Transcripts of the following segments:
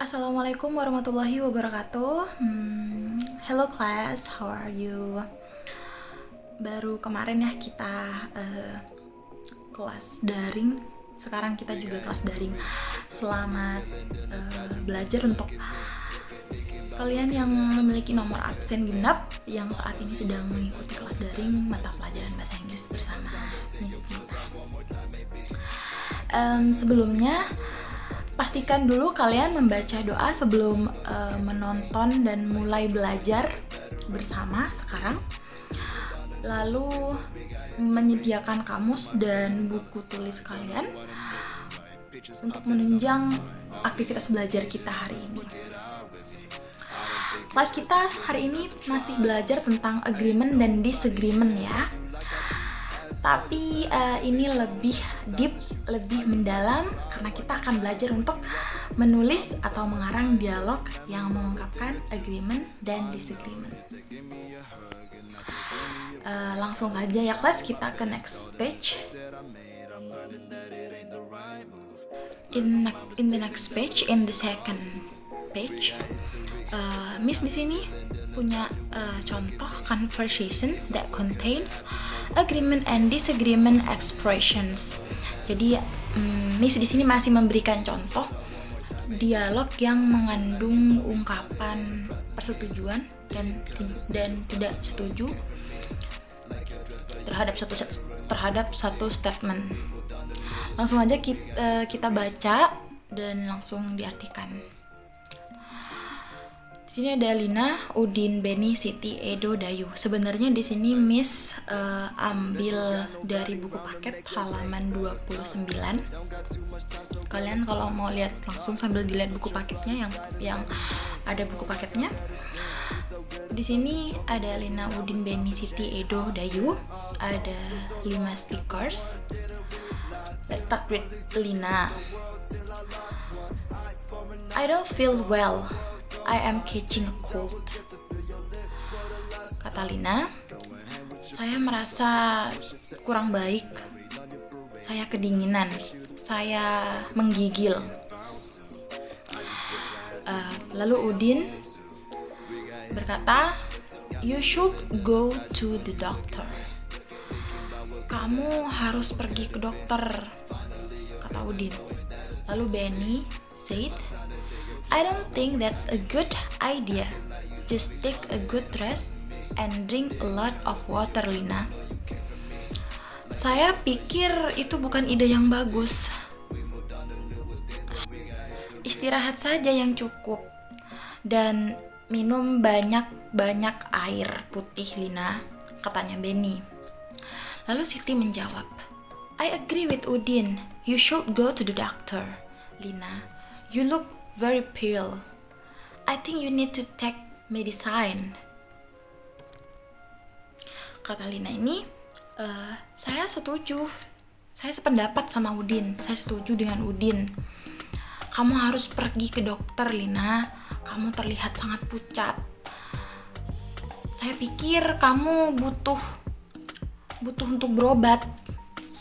Assalamualaikum warahmatullahi wabarakatuh. Hello class, how are you? Baru kemarin ya kita kelas daring. Sekarang kita juga kelas daring. Selamat belajar untuk kalian yang memiliki nomor absen genap yang saat ini sedang mengikuti kelas daring mata pelajaran bahasa Inggris bersama Miss Mita. Sebelumnya pastikan dulu kalian membaca doa sebelum menonton dan mulai belajar bersama sekarang. Lalu menyediakan kamus dan buku tulis kalian untuk menunjang aktivitas belajar kita hari ini. Kelas kita hari ini masih belajar tentang agreement dan disagreement ya. Tapi ini lebih deep, lebih mendalam karena kita akan belajar untuk menulis atau mengarang dialog yang mengungkapkan agreement dan disagreement. Langsung saja ya kelas, kita ke next page. In the next page, in the second page, Miss di sini punya contoh conversation that contains agreement and disagreement expressions. Jadi Miss di sini masih memberikan contoh dialog yang mengandung ungkapan persetujuan dan tidak setuju terhadap satu statement. Langsung aja kita baca dan langsung diartikan. Di sini ada Lina, Udin, Beni, Siti, Edo, Dayu. Sebenarnya di sini Miss ambil dari buku paket halaman 29. Kalian kalau mau lihat langsung sambil dilihat buku paketnya yang ada buku paketnya. Di sini ada Lina, Udin, Beni, Siti, Edo, Dayu. Ada 5 speakers. Let's start with Lina. I don't feel well. I am catching a cold. Kata Lina, saya merasa kurang baik. Saya kedinginan. Saya menggigil. Lalu Udin berkata, you should go to the doctor. Kamu harus pergi ke dokter, kata Udin. Lalu Benny said, I don't think that's a good idea. Just take a good rest and drink a lot of water, Lina. Saya pikir itu bukan ide yang bagus. Istirahat saja yang cukup dan minum banyak-banyak air putih, Lina, katanya Benny. Lalu Siti menjawab, I agree with Udin. You should go to the doctor, Lina. You look very pale. I think you need to take medicine. Kata Lina ini, saya setuju. Saya sependapat sama Udin. Saya setuju dengan Udin. Kamu harus pergi ke dokter, Lina. Kamu terlihat sangat pucat. Saya pikir kamu butuh untuk berobat.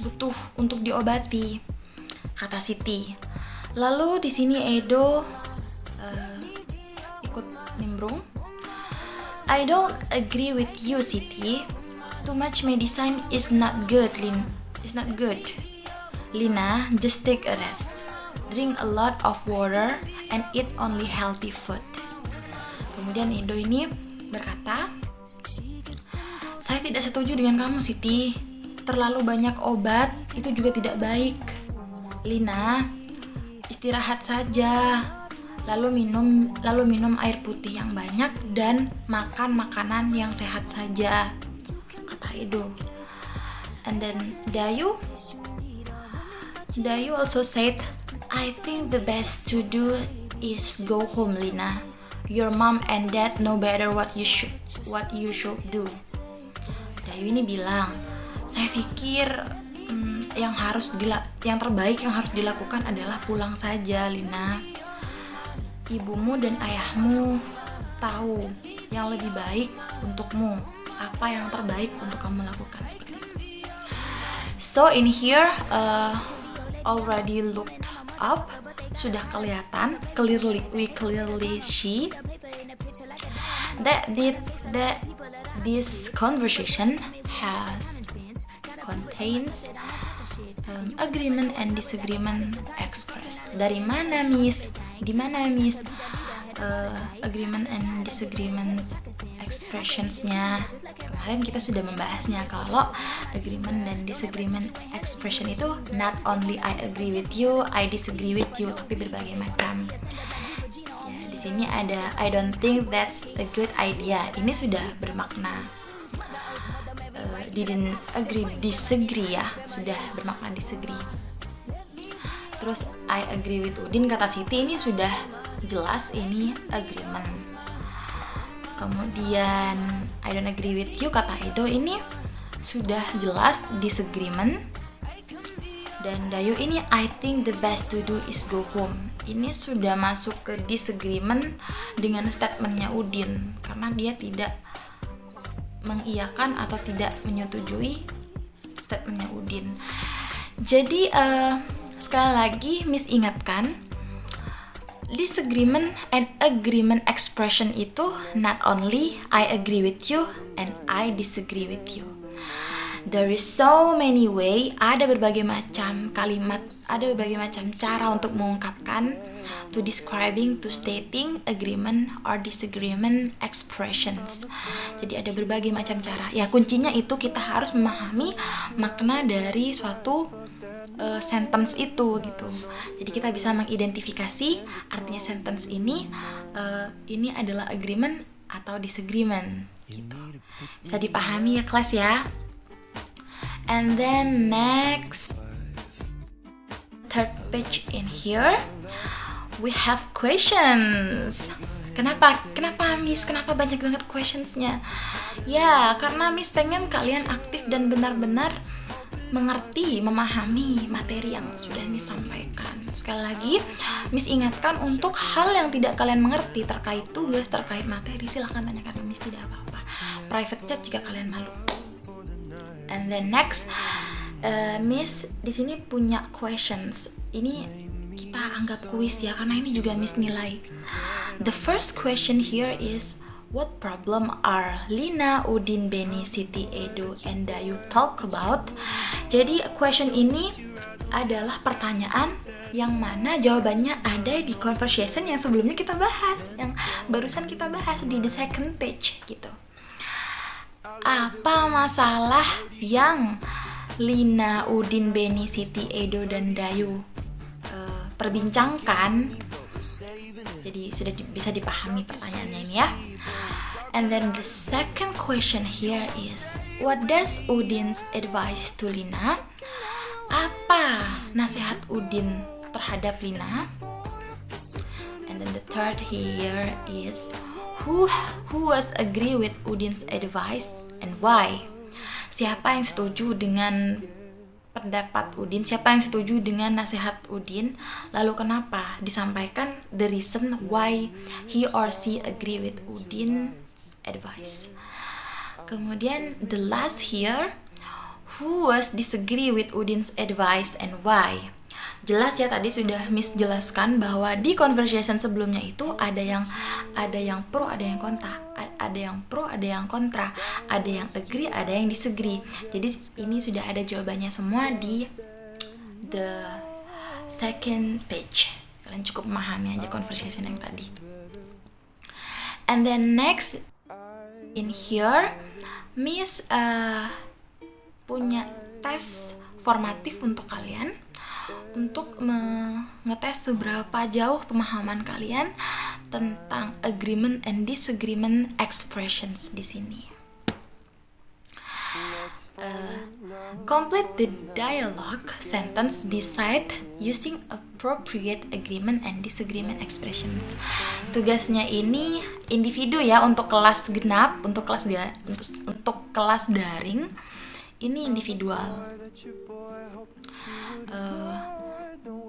Butuh untuk diobati, kata Siti. Lalu di sini Edo ikut nimbrung. I don't agree with you, Siti. Too much medicine is not good, Lina, just take a rest. Drink a lot of water and eat only healthy food. Kemudian Edo ini berkata, saya tidak setuju dengan kamu, Siti. Terlalu banyak obat itu juga tidak baik. Lina, istirahat saja, lalu minum air putih yang banyak dan makan makanan yang sehat saja, kata Edo. And then Dayu also said, I think the best to do is go home, Lina. Your mom and dad know better what you should do. Dayu ini bilang, saya pikir yang terbaik yang harus dilakukan adalah pulang saja, Lina. Ibumu dan ayahmu tahu yang lebih baik untukmu, apa yang terbaik untuk kamu lakukan, seperti itu. So in here already looked up sudah kelihatan, we clearly see that this conversation contains agreement and disagreement expressed. Dari mana, Miss? Di mana, Miss? Agreement and disagreement expressionsnya. Kemarin kita sudah membahasnya kalau agreement dan disagreement expression itu not only I agree with you, I disagree with you, tapi berbagai macam. Ya, di sini ada I don't think that's a good idea. Ini sudah bermakna didn't agree, disagree ya, sudah bermakna disagree. Terus I agree with Udin kata Siti, ini sudah jelas ini agreement. Kemudian I don't agree with you kata Edo, ini sudah jelas disagreement. Dan Dayu ini I think the best to do is go home. Ini sudah masuk ke disagreement dengan statementnya Udin, karena dia tidak mengiyakan atau tidak menyetujui statementnya Udin. Jadi sekali lagi Miss ingatkan, disagreement and agreement expression itu not only I agree with you and I disagree with you. There is so many way, ada berbagai macam kalimat, ada berbagai macam cara untuk mengungkapkan, to describing, to stating agreement or disagreement expressions. Jadi ada berbagai macam cara. Ya kuncinya itu kita harus memahami makna dari suatu sentence itu gitu. Jadi kita bisa mengidentifikasi artinya sentence ini adalah agreement atau disagreement gitu. Bisa dipahami ya kelas ya. And then next, third page in here, we have questions. Kenapa Miss? Kenapa banyak banget questionsnya? Ya, karena Miss pengen kalian aktif dan benar-benar mengerti, memahami materi yang sudah Miss sampaikan. Sekali lagi, Miss ingatkan untuk hal yang tidak kalian mengerti terkait tugas, terkait materi, silahkan tanyakan ke Miss, tidak apa-apa. Private chat jika kalian malu. And then next, Miss di sini punya questions. Ini kita anggap kuis ya, karena ini juga Miss nilai. The first question here is, what problem are Lina, Udin, Beni, Siti, Edo, and Dayu talk about? Jadi question ini adalah pertanyaan yang mana jawabannya ada di conversation yang sebelumnya kita bahas, yang barusan kita bahas di the second page gitu. Apa masalah yang Lina, Udin, Beni, Siti, Edo, dan Dayu perbincangkan? Jadi sudah bisa dipahami pertanyaannya ini ya. And then the second question here is, what does Udin's advice to Lina? Apa nasihat Udin terhadap Lina? And then the third here is, who was agree with Udin's advice and why? Siapa yang setuju dengan pendapat Udin, siapa yang setuju dengan nasihat Udin, lalu kenapa? Disampaikan the reason why he or she agree with Udin's advice. Kemudian the last here, who was disagree with Udin's advice and why? Jelas ya, tadi sudah Miss jelaskan bahwa di conversation sebelumnya itu ada yang pro, ada yang kontra, ada yang pro, ada yang kontra, ada yang agree, ada yang disagree. Jadi ini sudah ada jawabannya semua di the second page. Kalian cukup memahami aja conversation yang tadi. And then next in here, Miss punya tes formatif untuk kalian, untuk ngetes seberapa jauh pemahaman kalian tentang agreement and disagreement expressions di sini. Complete the dialogue sentence beside using appropriate agreement and disagreement expressions. Tugasnya ini individu ya, untuk kelas genap, untuk kelas daring ini individual.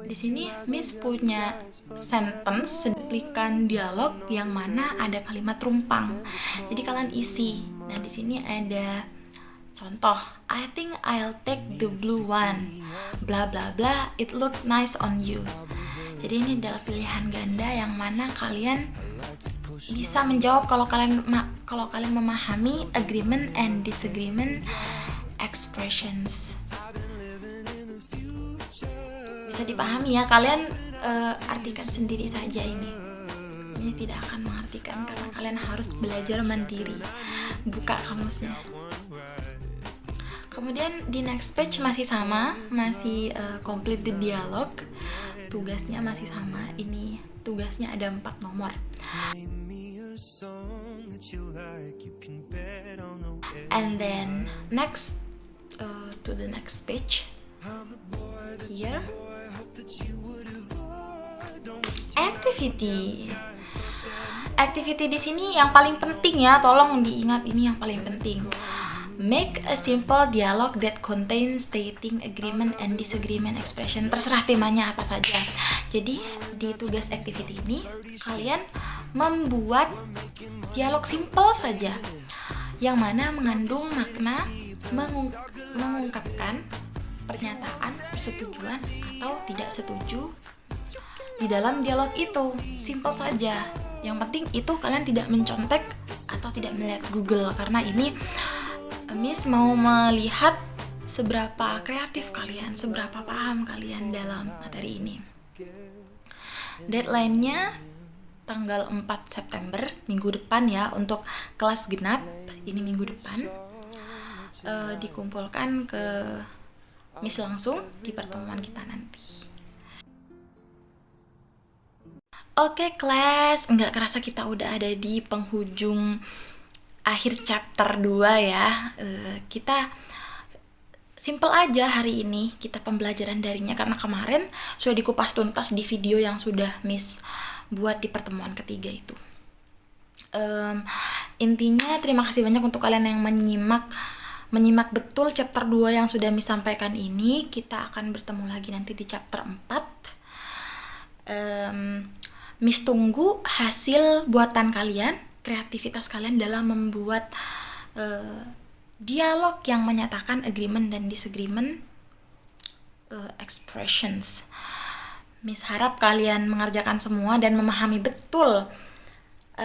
Di sini Miss punya sentence, sedikitkan dialog yang mana ada kalimat rumpang. Jadi kalian isi. Nah, di sini ada contoh, I think I'll take the blue one. Bla bla bla, it look nice on you. Jadi ini adalah pilihan ganda yang mana kalian bisa menjawab kalau kalian memahami agreement and disagreement expressions. Bisa dipahami ya, kalian artikan sendiri saja ini. Ini tidak akan mengartikan karena kalian harus belajar mandiri. Buka kamusnya. Kemudian di next page masih sama, masih complete the dialogue. Tugasnya masih sama. Ini tugasnya ada 4 nomor. And then next to the next page. Here. Activity di sini yang paling penting ya, tolong diingat ini yang paling penting. Make a simple dialogue that contains stating agreement and disagreement expression. Terserah temanya apa saja. Jadi di tugas activity ini kalian membuat dialog simple saja yang mana mengandung makna mengungkapkan pernyataan persetujuan atau tidak setuju di dalam dialog itu. Simple saja. Yang penting itu kalian tidak mencontek atau tidak melihat Google, karena ini Miss mau melihat seberapa kreatif kalian, seberapa paham kalian dalam materi ini. Deadline-nya tanggal 4 September, minggu depan ya, untuk kelas genap. Ini minggu depan. Dikumpulkan ke Miss langsung di pertemuan kita nanti. Oke kelas, nggak kerasa kita udah ada di penghujung akhir chapter 2 ya. Kita simple aja hari ini kita pembelajaran darinya, karena kemarin sudah dikupas tuntas di video yang sudah Miss buat di pertemuan ketiga itu. Intinya terima kasih banyak untuk kalian yang menyimak betul chapter 2 yang sudah Miss sampaikan ini. Kita akan bertemu lagi nanti di chapter 4. Miss tunggu hasil buatan kalian, kreativitas kalian dalam membuat dialog yang menyatakan agreement dan disagreement expressions. Miss harap kalian mengerjakan semua dan memahami betul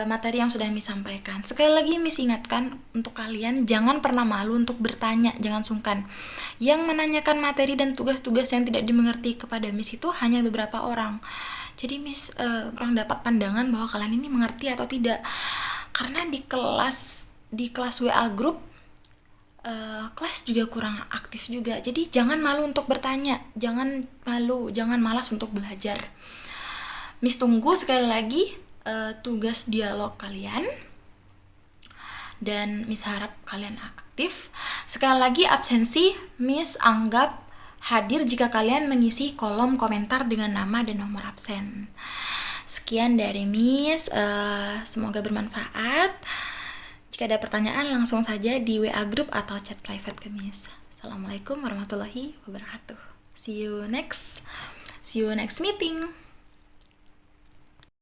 materi yang sudah Miss sampaikan. Sekali lagi Miss ingatkan untuk kalian, jangan pernah malu untuk bertanya, jangan sungkan. Yang menanyakan materi dan tugas-tugas yang tidak dimengerti kepada Miss itu hanya beberapa orang. Jadi Miss kurang dapat pandangan bahwa kalian ini mengerti atau tidak. Karena di kelas WA group, kelas juga kurang aktif juga. Jadi jangan malu untuk bertanya, jangan malas untuk belajar. Miss tunggu sekali lagi tugas dialog kalian, dan Miss harap kalian aktif. Sekali lagi absensi Miss anggap hadir jika kalian mengisi kolom komentar dengan nama dan nomor absen. Sekian dari Miss, semoga bermanfaat. Jika ada pertanyaan langsung saja di WA group atau chat private ke Miss. Assalamualaikum warahmatullahi wabarakatuh. See you next meeting.